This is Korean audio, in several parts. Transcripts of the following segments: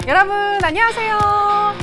여러분 안녕하세요.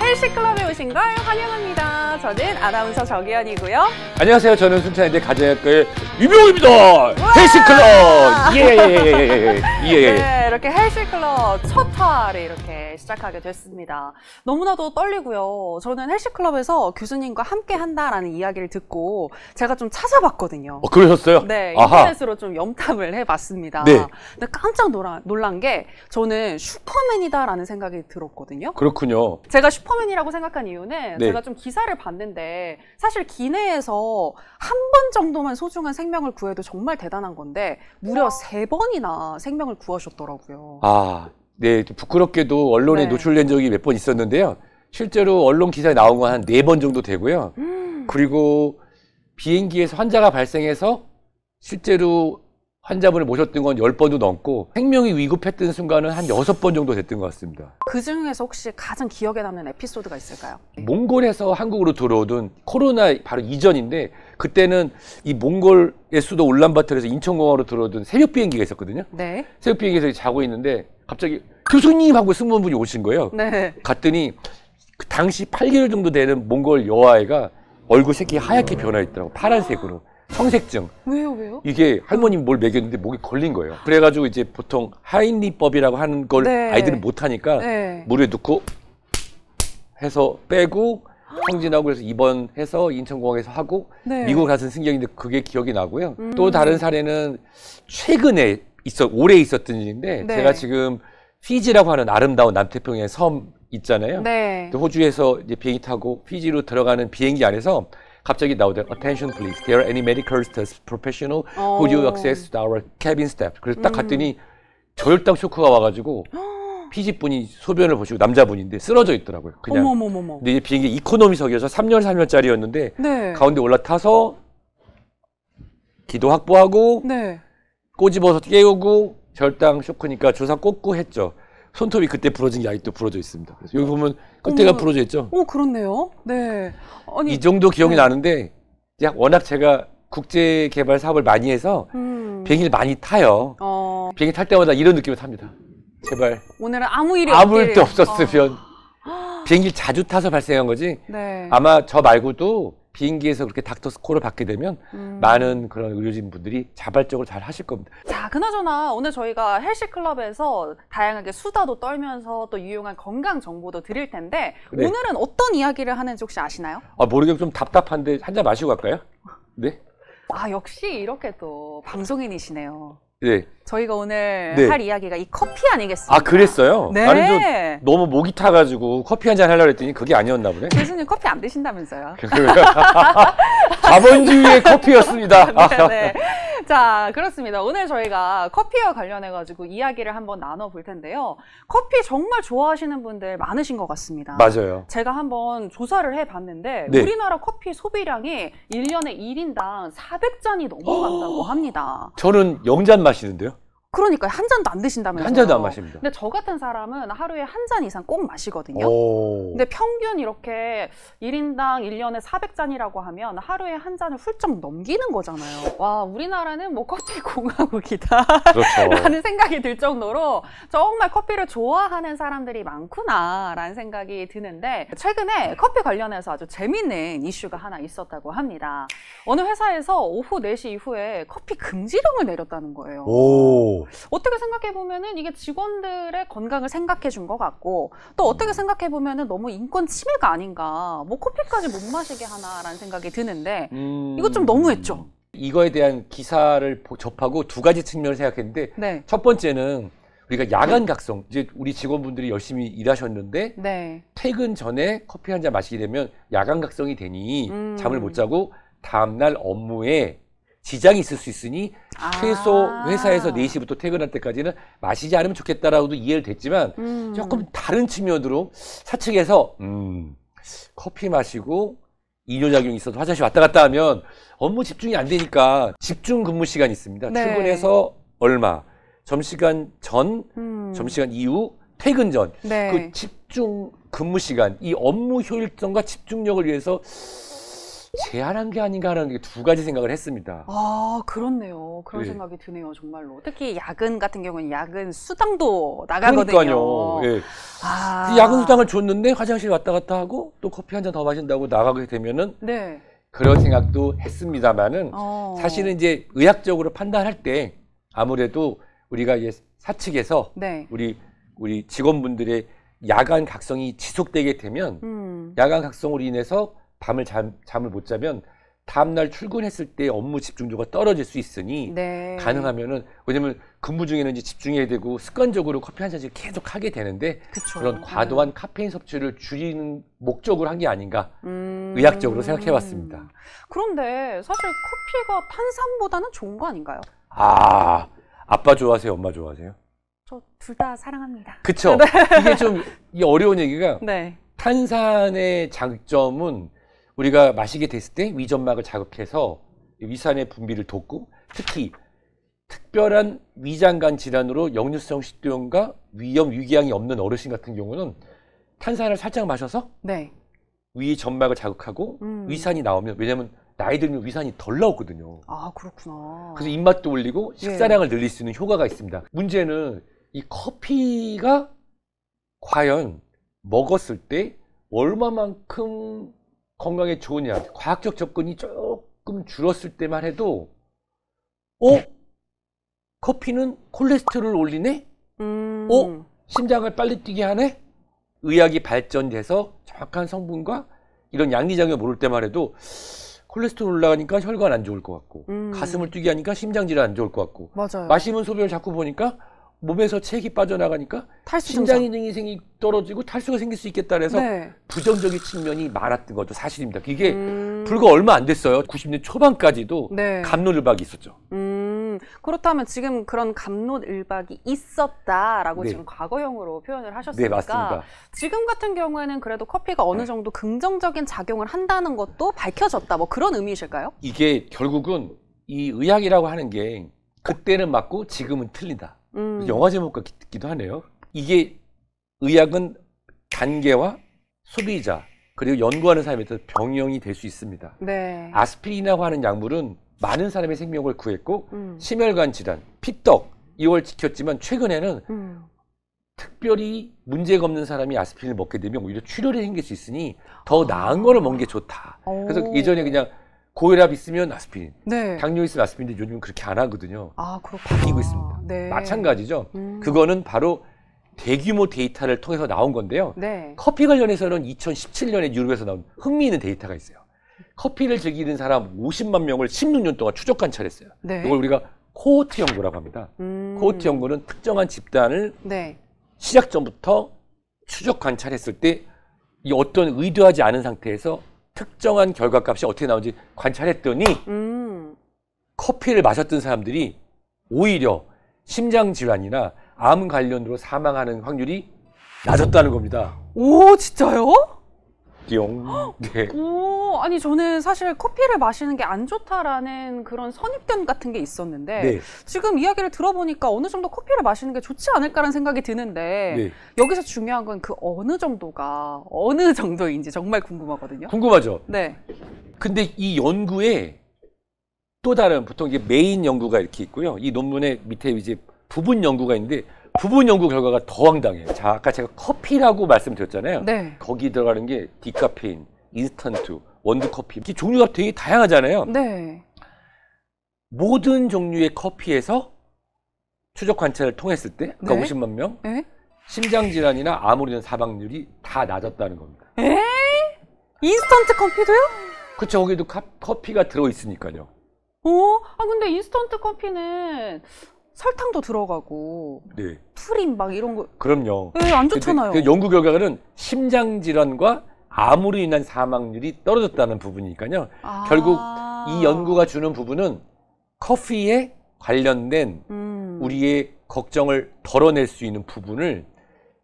헬스클럽에 오신 걸 환영합니다. 저는 아나운서 정혜연이고요. 안녕하세요. 저는 순천인대 가정의학과의 유명입니다. 헬스클럽! 예! 네, 이렇게 헬스클럽 첫 화를 이렇게 시작하게 됐습니다. 너무나도 떨리고요. 저는 헬스클럽에서 교수님과 함께 한다라는 이야기를 듣고 제가 좀 찾아봤거든요. 그러셨어요? 네, 아하. 인터넷으로 좀 염탐을 해봤습니다. 네. 근데 깜짝 놀란 게 저는 슈퍼맨이다라는 생각이 들었거든요. 그렇군요. 제가 슈퍼맨이라고 생각한 이유는 네. 제가 좀 기사를 봤는데 사실 기내에서 한 번 정도만 소중한 생명을 구해도 정말 대단한 건데 무려 3번이나 생명을 구하셨더라고요. 아, 네. 부끄럽게도 언론에 네. 노출된 적이 몇 번 있었는데요. 실제로 언론 기사에 나온 건 한 4번 정도 되고요. 그리고 비행기에서 환자가 발생해서 실제로 환자분을 모셨던 건 10번도 넘고 생명이 위급했던 순간은 한 6번 정도 됐던 것 같습니다. 그 중에서 혹시 가장 기억에 남는 에피소드가 있을까요? 몽골에서 한국으로 들어오던 코로나 바로 이전인데 그때는 이 몽골의 수도 울란바토르에서 인천공항으로 들어오던 새벽 비행기가 있었거든요. 네. 새벽 비행기에서 자고 있는데 갑자기 교수님 하고 승무원분이 오신 거예요. 네. 갔더니 그 당시 8개월 정도 되는 몽골 여아이가 얼굴 색이 하얗게 변화 있더라고. 파란색으로. 성색증. 왜요? 이게 할머님이 뭘 먹였는데 목이 걸린 거예요. 그래가지고 이제 보통 하인리법이라고 하는 걸 네. 아이들은 못하니까 네. 물에 넣고 해서 빼고 성진하고 그래서 입원해서 인천공항에서 하고 네. 미국 가서 승경인데 그게 기억이 나고요. 또 다른 사례는 최근에 올해 있었던 일인데 네. 제가 지금 피지라고 하는 아름다운 남태평양의 섬 있잖아요. 네. 호주에서 이제 비행기 타고 피지로 들어가는 비행기 안에서 갑자기 나오더라고요. Attention please. There are any medical professional who do access to our cabin staff. 그래서 딱 갔더니 저혈당 쇼크가 와가지고 피지 분이 소변을 보시고 남자분인데 쓰러져 있더라고요. 그냥. 어머머머머. 근데 이제 비행기 이코노미석이어서 3열짜리였는데 네. 가운데 올라타서 기도 확보하고 네. 꼬집어서 깨우고 저혈당 쇼크니까 주사 꽂고 했죠. 손톱이 그때 부러진 게 아직도 부러져 있습니다. 그래서 여기 보면 끝에가 어머. 부러져 있죠. 그렇네요. 네. 아니, 이 정도 기억이 네. 나는데 워낙 제가 국제 개발 사업을 많이 해서 비행기를 많이 타요. 비행기 탈 때마다 이런 느낌을 탑니다. 제발 오늘은 아무 일이 아무 일도 없길. 없었으면 비행기를 자주 타서 발생한 거지. 네. 아마 저 말고도 비행기에서 그렇게 닥터 스코어를 받게 되면 많은 그런 의료진 분들이 자발적으로 잘 하실 겁니다. 자, 그나저나 오늘 저희가 헬스클럽에서 다양하게 수다도 떨면서 또 유용한 건강 정보도 드릴 텐데 네. 오늘은 어떤 이야기를 하는지 혹시 아시나요? 모르겠고 좀 답답한데 한 잔 마시고 갈까요? 네. 아, 역시 이렇게 또 방송인이시네요. 네. 저희가 오늘 네. 할 이야기가 이 커피 아니겠습니까? 아, 그랬어요? 네. 나는 좀 너무 목이 타가지고 커피 한 잔 하려고 했더니 그게 아니었나 보네. 교수님 커피 안 드신다면서요? 자본주의의 커피였습니다. 네. 자, 그렇습니다. 오늘 저희가 커피와 관련해가지고 이야기를 한번 나눠볼 텐데요. 커피 정말 좋아하시는 분들 많으신 것 같습니다. 맞아요. 제가 한번 조사를 해봤는데 네. 우리나라 커피 소비량이 1년에 1인당 400잔이 넘어간다고 합니다. 저는 0잔 마시는데요. 그러니까 한 잔도 안 드신다면서요. 한 잔도 안 마십니다. 근데 저 같은 사람은 하루에 한 잔 이상 꼭 마시거든요. 오. 근데 평균 이렇게 1인당 1년에 400잔이라고 하면 하루에 한 잔을 훌쩍 넘기는 거잖아요. 와, 우리나라는 뭐 커피 공화국이다. 그렇죠. 라는 생각이 들 정도로 정말 커피를 좋아하는 사람들이 많구나라는 생각이 드는데 최근에 커피 관련해서 아주 재밌는 이슈가 하나 있었다고 합니다. 어느 회사에서 오후 4시 이후에 커피 금지령을 내렸다는 거예요. 오. 어떻게 생각해보면은 이게 직원들의 건강을 생각해준 것 같고 또 어떻게 생각해보면은 너무 인권 침해가 아닌가 뭐 커피까지 못 마시게 하나라는 생각이 드는데 이거 좀 너무했죠? 이거에 대한 기사를 접하고 두 가지 측면을 생각했는데 네. 첫 번째는 우리가 야간 각성, 이제 우리 직원분들이 열심히 일하셨는데 네. 퇴근 전에 커피 한 잔 마시게 되면 야간 각성이 되니 잠을 못 자고 다음날 업무에 지장이 있을 수 있으니 최소 회사에서 4시부터 퇴근할 때까지는 마시지 않으면 좋겠다라고도 이해를 됐지만 조금 다른 측면으로 사측에서 커피 마시고 이뇨작용이 있어서 화장실 왔다 갔다 하면 업무 집중이 안 되니까 집중 근무 시간이 있습니다. 네. 출근해서 얼마, 점심시간 전, 점심시간 이후, 퇴근 전. 네. 그 집중 근무 시간, 이 업무 효율성과 집중력을 위해서 제한한 게 아닌가 하는 게 두 가지 생각을 했습니다. 아, 그렇네요. 그런 네. 생각이 드네요, 정말로. 특히 야근 같은 경우는 야근 수당도 나가거든요. 그러니까요. 예. 아. 그 야근수당을 줬는데 화장실 왔다 갔다 하고 또 커피 한 잔 더 마신다고 나가게 되면은 네. 그런 생각도 했습니다만은 사실은 이제 의학적으로 판단할 때 아무래도 우리가 이제 사측에서 네. 우리 직원분들의 야간 각성이 지속되게 되면 야간 각성으로 인해서 잠을 못 자면 다음날 출근했을 때 업무 집중도가 떨어질 수 있으니 네. 가능하면은 왜냐면 근무 중에는 이제 집중해야 되고 습관적으로 커피 한 잔씩 계속 하게 되는데 그쵸. 그런 과도한 카페인 섭취를 줄이는 목적으로 한 게 아닌가 의학적으로 생각해 봤습니다. 그런데 사실 커피가 탄산보다는 좋은 거 아닌가요? 아, 아빠 좋아하세요? 엄마 좋아하세요? 저 둘 다 사랑합니다. 그쵸? 이게 좀 이게 어려운 얘기가 네. 탄산의 장점은 우리가 마시게 됐을 때 위점막을 자극해서 위산의 분비를 돕고 특히 특별한 위장관 질환으로 역류성 식도염과 위염, 위궤양이 없는 어르신 같은 경우는 탄산을 살짝 마셔서 네. 위 점막을 자극하고 위산이 나오면 왜냐면 나이 들면 위산이 덜 나오거든요. 아, 그렇구나. 그래서 입맛도 올리고 식사량을 늘릴 수 있는 효과가 있습니다. 문제는 이 커피가 과연 먹었을 때 얼마만큼 건강에 좋으냐. 과학적 접근이 조금 줄었을 때만 해도 커피는 콜레스테롤을 올리네? 심장을 빨리 뛰게 하네? 의학이 발전돼서 정확한 성분과 이런 양리작용을 모를 때만 해도 콜레스테롤 올라가니까 혈관 안 좋을 것 같고 가슴을 뛰게 하니까 심장질환 안 좋을 것 같고 맞아요. 마시는 소변을 자꾸 보니까 몸에서 체액이 빠져나가니까 신장 기능이 떨어지고 탈수가 생길 수 있겠다 그래서 네. 부정적인 측면이 많았던 것도 사실입니다. 이게 불과 얼마 안 됐어요. 90년 초반까지도 네. 갑론을박이 있었죠. 그렇다면 지금 그런 갑론을박이 있었다라고 네. 지금 과거형으로 표현을 하셨으니까 네, 맞습니다. 지금 같은 경우에는 그래도 커피가 어느 정도 긍정적인 작용을 한다는 것도 밝혀졌다. 뭐 그런 의미이실까요? 이게 결국은 이 의학이라고 하는 게 그때는 맞고 지금은 틀리다. 영화 제목 같기도 하네요. 이게 의학은 단계와 소비자 그리고 연구하는 사람에 따라 병형이 될 수 있습니다. 네. 아스피린이라고 하는 약물은 많은 사람의 생명을 구했고 심혈관 질환, 피떡 이걸 지켰지만 최근에는 특별히 문제가 없는 사람이 아스피린을 먹게 되면 오히려 출혈이 생길 수 있으니 더 나은 거를 먹는 게 좋다. 그래서 예전에 그냥 고혈압 있으면 아스피린, 네. 당뇨 있으면 아스피린인데 요즘은 그렇게 안 하거든요. 아, 그렇구나. 바뀌고 있습니다. 네. 마찬가지죠. 그거는 바로 대규모 데이터를 통해서 나온 건데요. 네. 커피 관련해서는 2017년에 유럽에서 나온 흥미있는 데이터가 있어요. 커피를 즐기는 사람 50만 명을 16년 동안 추적 관찰했어요. 네. 이걸 우리가 코호트 연구라고 합니다. 코호트 연구는 특정한 집단을 네. 시작 전부터 추적 관찰했을 때 이 어떤 의도하지 않은 상태에서 특정한 결과값이 어떻게 나오는지 관찰했더니 커피를 마셨던 사람들이 오히려 심장질환이나 암 관련으로 사망하는 확률이 낮았다는 겁니다. 오, 진짜요? 띠용. 네. 오, 아니 저는 사실 커피를 마시는 게 안 좋다라는 그런 선입견 같은 게 있었는데 네. 지금 이야기를 들어보니까 어느 정도 커피를 마시는 게 좋지 않을까라는 생각이 드는데 네. 여기서 중요한 건 그 어느 정도가 어느 정도인지 정말 궁금하거든요. 궁금하죠? 네. 근데 이 연구에 또 다른 보통 이게 메인 연구가 이렇게 있고요. 이 논문의 밑에 이제 부분 연구가 있는데 부분 연구 결과가 더 황당해요. 자, 아까 제가 커피라고 말씀드렸잖아요. 네. 거기 들어가는 게 디카페인, 인스턴트, 원두커피 이렇게 종류가 되게 다양하잖아요. 네. 모든 종류의 커피에서 추적 관찰을 통했을 때 그러니까 네. 50만 명 에? 심장질환이나 암으로 인한 사망률이 다 낮았다는 겁니다. 에? 인스턴트 커피도요? 그렇죠. 거기도 커피가 들어있으니까요. 아 근데 인스턴트 커피는 설탕도 들어가고 네. 프린 막 이런 거 그럼요. 네, 안 좋잖아요. 그 연구 결과는 심장질환과 암으로 인한 사망률이 떨어졌다는 부분이니까요. 아. 결국 이 연구가 주는 부분은 커피에 관련된 우리의 걱정을 덜어낼 수 있는 부분을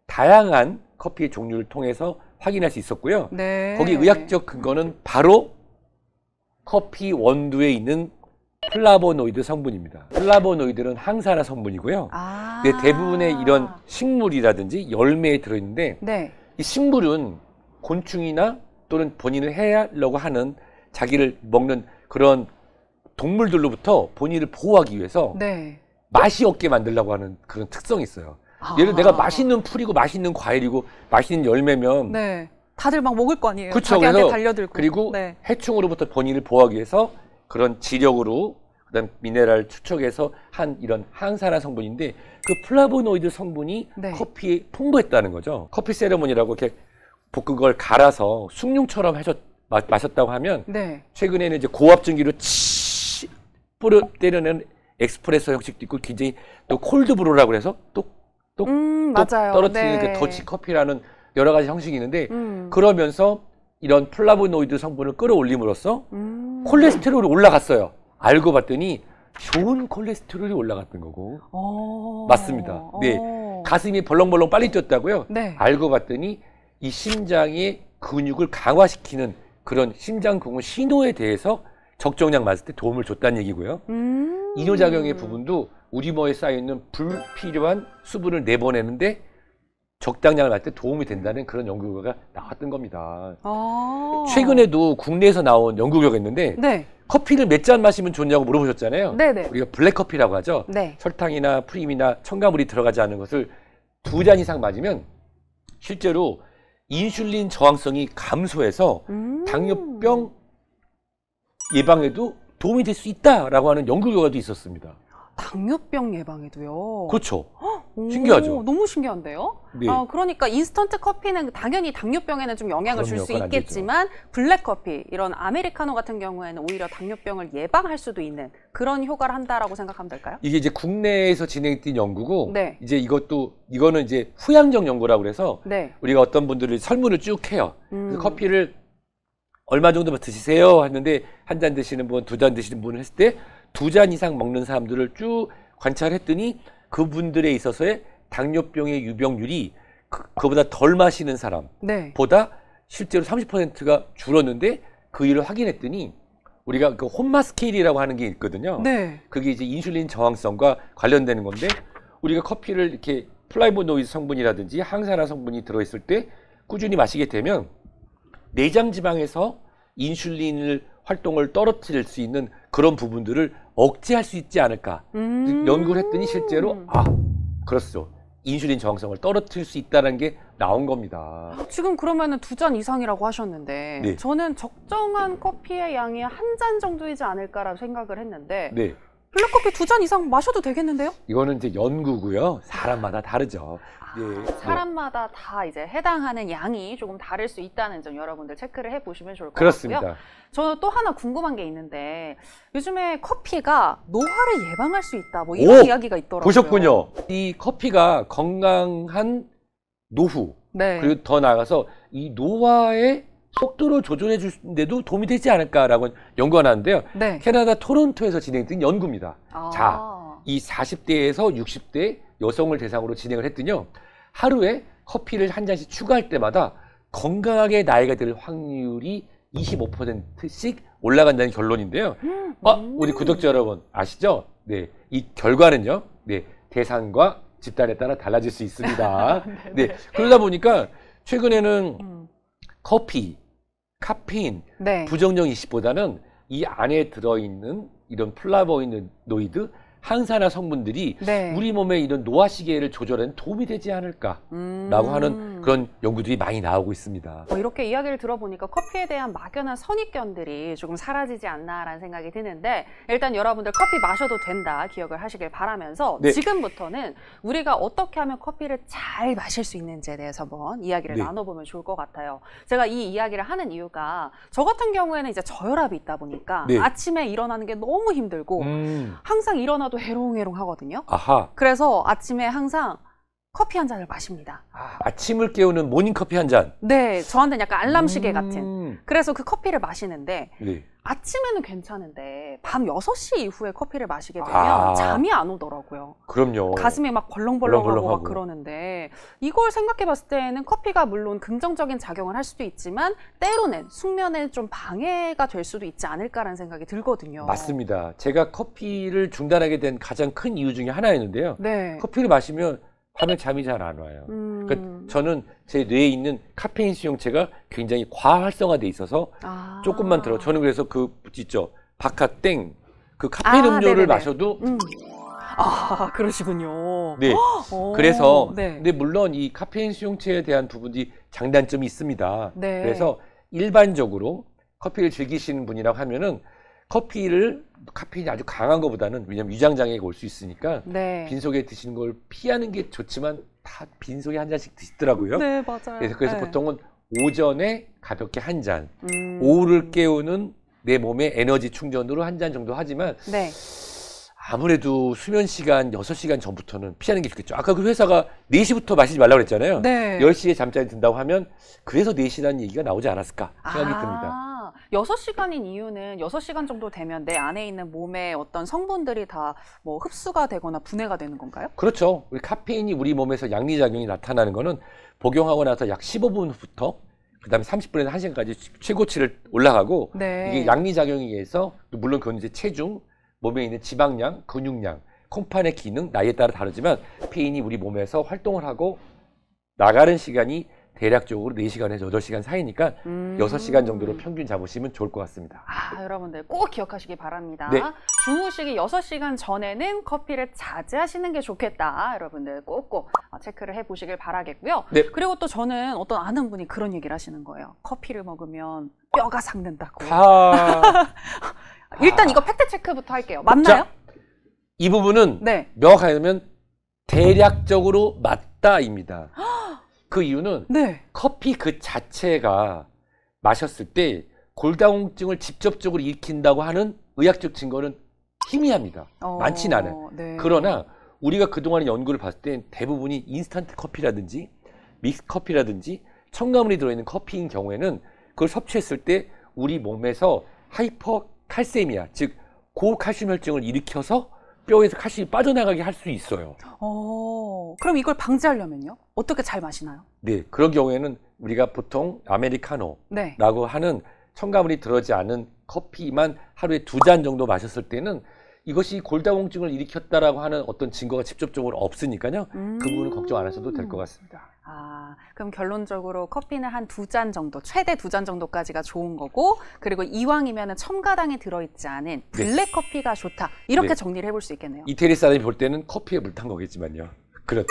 다양한 커피의 종류를 통해서 확인할 수 있었고요. 네. 거기 의학적 근거는 바로 커피 원두에 있는 플라보노이드 성분입니다. 플라보노이드는 항산화 성분이고요. 아. 네, 대부분의 이런 식물이라든지 열매에 들어있는데 네. 이 식물은 곤충이나 또는 본인을 해하려고 하는 자기를 먹는 그런 동물들로부터 본인을 보호하기 위해서 네. 맛이 없게 만들려고 하는 그런 특성이 있어요. 예를 들어 내가 맛있는 풀이고 맛있는 과일이고 맛있는 열매면 네. 다들 막 먹을 거 아니에요. 그쵸, 자기한테 그래서 달려들고. 그리고 네. 해충으로부터 본인을 보호하기 위해서 그런 지력으로 그다음 미네랄 추적해서 한 이런 항산화 성분인데 그 플라보노이드 성분이 네. 커피에 풍부했다는 거죠. 커피 세레모니라고 이렇게 볶은 걸 갈아서 숭늉처럼 마셨다고 하면 네. 최근에는 이제 고압증기로 치 뿌려 때려낸 엑스프레소 형식도 있고 굉장히 또 콜드브루라고 그래서 또 맞아요. 떨어뜨리는 네. 그 더치 커피라는 여러 가지 형식이 있는데 그러면서 이런 플라보노이드 성분을 끌어올림으로써 콜레스테롤이 올라갔어요. 알고 봤더니 좋은 콜레스테롤이 올라갔던 거고. 맞습니다. 네. 가슴이 벌렁벌렁 빨리 뛰었다고요? 네. 알고 봤더니 이 심장의 근육을 강화시키는 그런 심장근육 신호에 대해서 적정량 맞을 때 도움을 줬다는 얘기고요. 이뇨작용의 부분도 우리 몸에 쌓여있는 불필요한 수분을 내보내는데 적당량을 맞을 때 도움이 된다는 그런 연구 결과가 나왔던 겁니다. 최근에도 국내에서 나온 연구 결과가 있는데 네. 커피를 몇 잔 마시면 좋냐고 물어보셨잖아요. 네네. 우리가 블랙커피라고 하죠. 네. 설탕이나 프림이나 첨가물이 들어가지 않은 것을 2잔 이상 맞으면 실제로 인슐린 저항성이 감소해서 당뇨병 예방에도 도움이 될 수 있다라고 하는 연구 결과도 있었습니다. 당뇨병 예방에도요. 그렇죠. 신기하죠? 너무 신기한데요? 네. 그러니까 인스턴트 커피는 당연히 당뇨병에는 좀 영향을 줄 수 그건 안 있겠지만 블랙커피, 이런 아메리카노 같은 경우에는 오히려 당뇨병을 예방할 수도 있는 그런 효과를 한다라고 생각하면 될까요? 이게 이제 국내에서 진행된 연구고 네. 이제 이거는 이제 후양적 연구라고 그래서 네. 우리가 어떤 분들을 설문을 쭉 해요. 그래서 커피를 얼마 정도 드시세요? 했는데 한 잔 드시는 분, 2잔 드시는 분을 했을 때 2잔 이상 먹는 사람들을 쭉 관찰했더니 그분들에 있어서의 당뇨병의 유병률이 그보다 덜 마시는 사람보다 실제로 30%가 줄었는데 그 일을 확인했더니 우리가 그 혼마 스케일이라고 하는 게 있거든요. 네. 그게 이제 인슐린 저항성과 관련되는 건데 우리가 커피를 이렇게 플라보노이드 성분이라든지 항산화 성분이 들어있을 때 꾸준히 마시게 되면 내장 지방에서 인슐린을 활동을 떨어뜨릴 수 있는 그런 부분들을 억제할 수 있지 않을까 연구를 했더니 실제로 그렇죠. 인슐린 저항성을 떨어뜨릴 수 있다는 게 나온 겁니다. 지금 그러면은 2잔 이상이라고 하셨는데 네. 저는 적정한 커피의 양이 한 잔 정도이지 않을까라고 생각을 했는데 네. 블랙커피 2잔 이상 마셔도 되겠는데요? 이거는 이제 연구고요. 사람마다 다르죠. 네. 사람마다 다 이제 해당하는 양이 조금 다를 수 있다는 점 여러분들 체크를 해보시면 좋을 것 그렇습니다. 같고요. 저는 또 하나 궁금한 게 있는데 요즘에 커피가 노화를 예방할 수 있다 뭐 이런 이야기가 있더라고요. 보셨군요. 이 커피가 건강한 노후 네. 그리고 더 나아가서 이 노화의 속도를 조절해 주는데도 도움이 되지 않을까라고 연구가 나왔는데요. 네. 캐나다 토론토에서 진행된 연구입니다. 아. 자, 이 40대에서 60대 여성을 대상으로 진행을 했더니요. 하루에 커피를 한 잔씩 추가할 때마다 건강하게 나이가 들 확률이 25%씩 올라간다는 결론인데요. 우리 구독자 여러분 아시죠? 네, 이 결과는요. 네, 대상과 집단에 따라 달라질 수 있습니다. 네, 그러다 보니까 최근에는 커피, 카페인, 네. 부정적 이식보다는 이 안에 들어있는 이런 플라보노이드 항산화 성분들이 네. 우리 몸의 이런 노화 시계를 조절하는 도움이 되지 않을까라고 하는 그런 연구들이 많이 나오고 있습니다. 이렇게 이야기를 들어보니까 커피에 대한 막연한 선입견들이 조금 사라지지 않나라는 생각이 드는데 일단 여러분들 커피 마셔도 된다 기억을 하시길 바라면서 네. 지금부터는 우리가 어떻게 하면 커피를 잘 마실 수 있는지에 대해서 한번 이야기를 네. 나눠보면 좋을 것 같아요. 제가 이 이야기를 하는 이유가 저 같은 경우에는 이제 저혈압이 있다 보니까 네. 아침에 일어나는 게 너무 힘들고 항상 일어나도 해롱해롱 하거든요. 아하. 그래서 아침에 항상 커피 한 잔을 마십니다. 아침을 깨우는 모닝커피 한 잔. 네, 저한테는 약간 알람 시계 같은. 그래서 그 커피를 마시는데 네. 아침에는 괜찮은데 밤 6시 이후에 커피를 마시게 되면 잠이 안 오더라고요. 그럼요. 가슴이 막 벌렁벌렁하고 벌렁벌렁하고. 막 그러는데 이걸 생각해 봤을 때는 커피가 물론 긍정적인 작용을 할 수도 있지만 때로는 숙면에 좀 방해가 될 수도 있지 않을까라는 생각이 들거든요. 맞습니다. 제가 커피를 중단하게 된 가장 큰 이유 중에 하나였는데요. 네. 커피를 마시면 밤에 잠이 잘 안 와요. 그러니까 저는 제 뇌에 있는 카페인 수용체가 굉장히 과활성화돼 있어서 조금만 들어. 저는 그래서 그 있죠. 바카땡 그 카페인 음료를 네네네. 마셔도 아, 그러시군요. 네. 오, 그래서 네. 근데 물론 이 카페인 수용체에 대한 부분이 장단점이 있습니다. 네. 그래서 일반적으로 커피를 즐기시는 분이라고 하면은 카페인이 아주 강한 것보다는 왜냐면 위장 장애가 올 수 있으니까 네. 빈속에 드시는 걸 피하는 게 좋지만 다 빈속에 한 잔씩 드시더라고요. 네, 맞아요. 그래서 네. 보통은 오전에 가볍게 한 잔, 오후를 깨우는 내 몸의 에너지 충전으로 한 잔 정도 하지만 네. 아무래도 수면 시간 6시간 전부터는 피하는 게 좋겠죠. 아까 그 회사가 4시부터 마시지 말라고 그랬잖아요. 네. 10시에 잠자리 든다고 하면 그래서 4시라는 얘기가 나오지 않았을까 생각이 듭니다. 6시간인 이유는 6시간 정도 되면 내 안에 있는 몸의 어떤 성분들이 다 뭐 흡수가 되거나 분해가 되는 건가요? 그렇죠. 우리 카페인이 우리 몸에서 양리작용이 나타나는 거는 복용하고 나서 약 15분부터 그다음에 30분에서 1시간까지 최고치를 올라가고 네. 이게 양리작용에 의해서 물론 그건 이제 체중, 몸에 있는 지방량, 근육량, 콩판의 기능, 나이에 따라 다르지만 페인이 우리 몸에서 활동을 하고 나가는 시간이 대략적으로 4시간에서 8시간 사이니까 6시간 정도로 평균 잡으시면 좋을 것 같습니다. 아, 여러분들 꼭 기억하시기 바랍니다. 네. 주무시기 6시간 전에는 커피를 자제하시는 게 좋겠다. 여러분들 꼭꼭 체크를 해보시길 바라겠고요. 네. 그리고 또 저는 어떤 아는 분이 그런 얘기를 하시는 거예요. 커피를 먹으면 뼈가 삭는다고. 일단 이거 팩트 체크부터 할게요. 맞나요? 자, 이 부분은 네. 명확하게 대략적으로 맞다입니다. 그 이유는 네. 커피 그 자체가 마셨을 때 골다공증을 직접적으로 일으킨다고 하는 의학적 증거는 희미합니다. 많진 않아요. 네. 그러나 우리가 그동안의 연구를 봤을 때 대부분이 인스턴트 커피라든지 믹스 커피라든지 첨가물이 들어있는 커피인 경우에는 그걸 섭취했을 때 우리 몸에서 하이퍼칼세미아, 즉 고칼슘 혈증을 일으켜서 뼈에서 칼슘이 빠져나가게 할 수 있어요. 그럼 이걸 방지하려면요? 어떻게 잘 마시나요? 네, 그런 경우에는 우리가 보통 아메리카노라고 네. 하는 첨가물이 들어가지 않은 커피만 하루에 2잔 정도 마셨을 때는 이것이 골다공증을 일으켰다라고 하는 어떤 증거가 직접적으로 없으니까요. 그 부분은 걱정 안 하셔도 될 것 같습니다. 아, 그럼 결론적으로 커피는 한 2잔 정도, 최대 2잔 정도까지가 좋은 거고, 그리고 이왕이면 첨가당이 들어있지 않은 블랙 커피가 좋다. 이렇게 네. 정리를 해볼 수 있겠네요. 이태리 사람이 볼 때는 커피에 물 탄 거겠지만요. 그렇죠?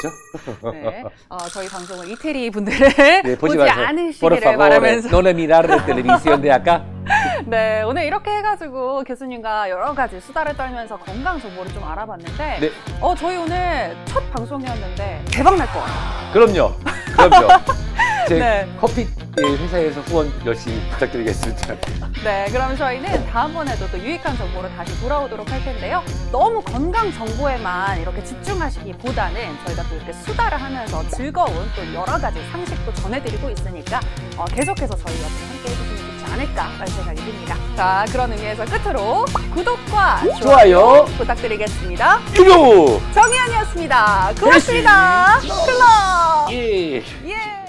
네. 저희 방송을 이태리 분들을 네, 보지 않으시기를 바라면서. non mirar televisión de acá. 네, 오늘 이렇게 해가지고 교수님과 여러 가지 수다를 떨면서 건강 정보를 좀 알아봤는데, 네. 저희 오늘 첫 방송이었는데 대박 날 것 같아요. 그럼요. 그럼요. 제 네. 커피 회사에서 후원 열심히 부탁드리겠습니다. 네, 그럼 저희는 다음번에도 또 유익한 정보로 다시 돌아오도록 할 텐데요. 너무 건강 정보에만 이렇게 집중하시기보다는 저희가 또 이렇게 수다를 하면서 즐거운 또 여러 가지 상식도 전해드리고 있으니까 계속해서 저희 옆에 함께 해주시면 좋지 않을까라는 생각이 듭니다. 자, 그런 의미에서 끝으로 구독과 좋아요 부탁드리겠습니다. 유료 정희연이었습니다. 고맙습니다. 클럽! 예. 예.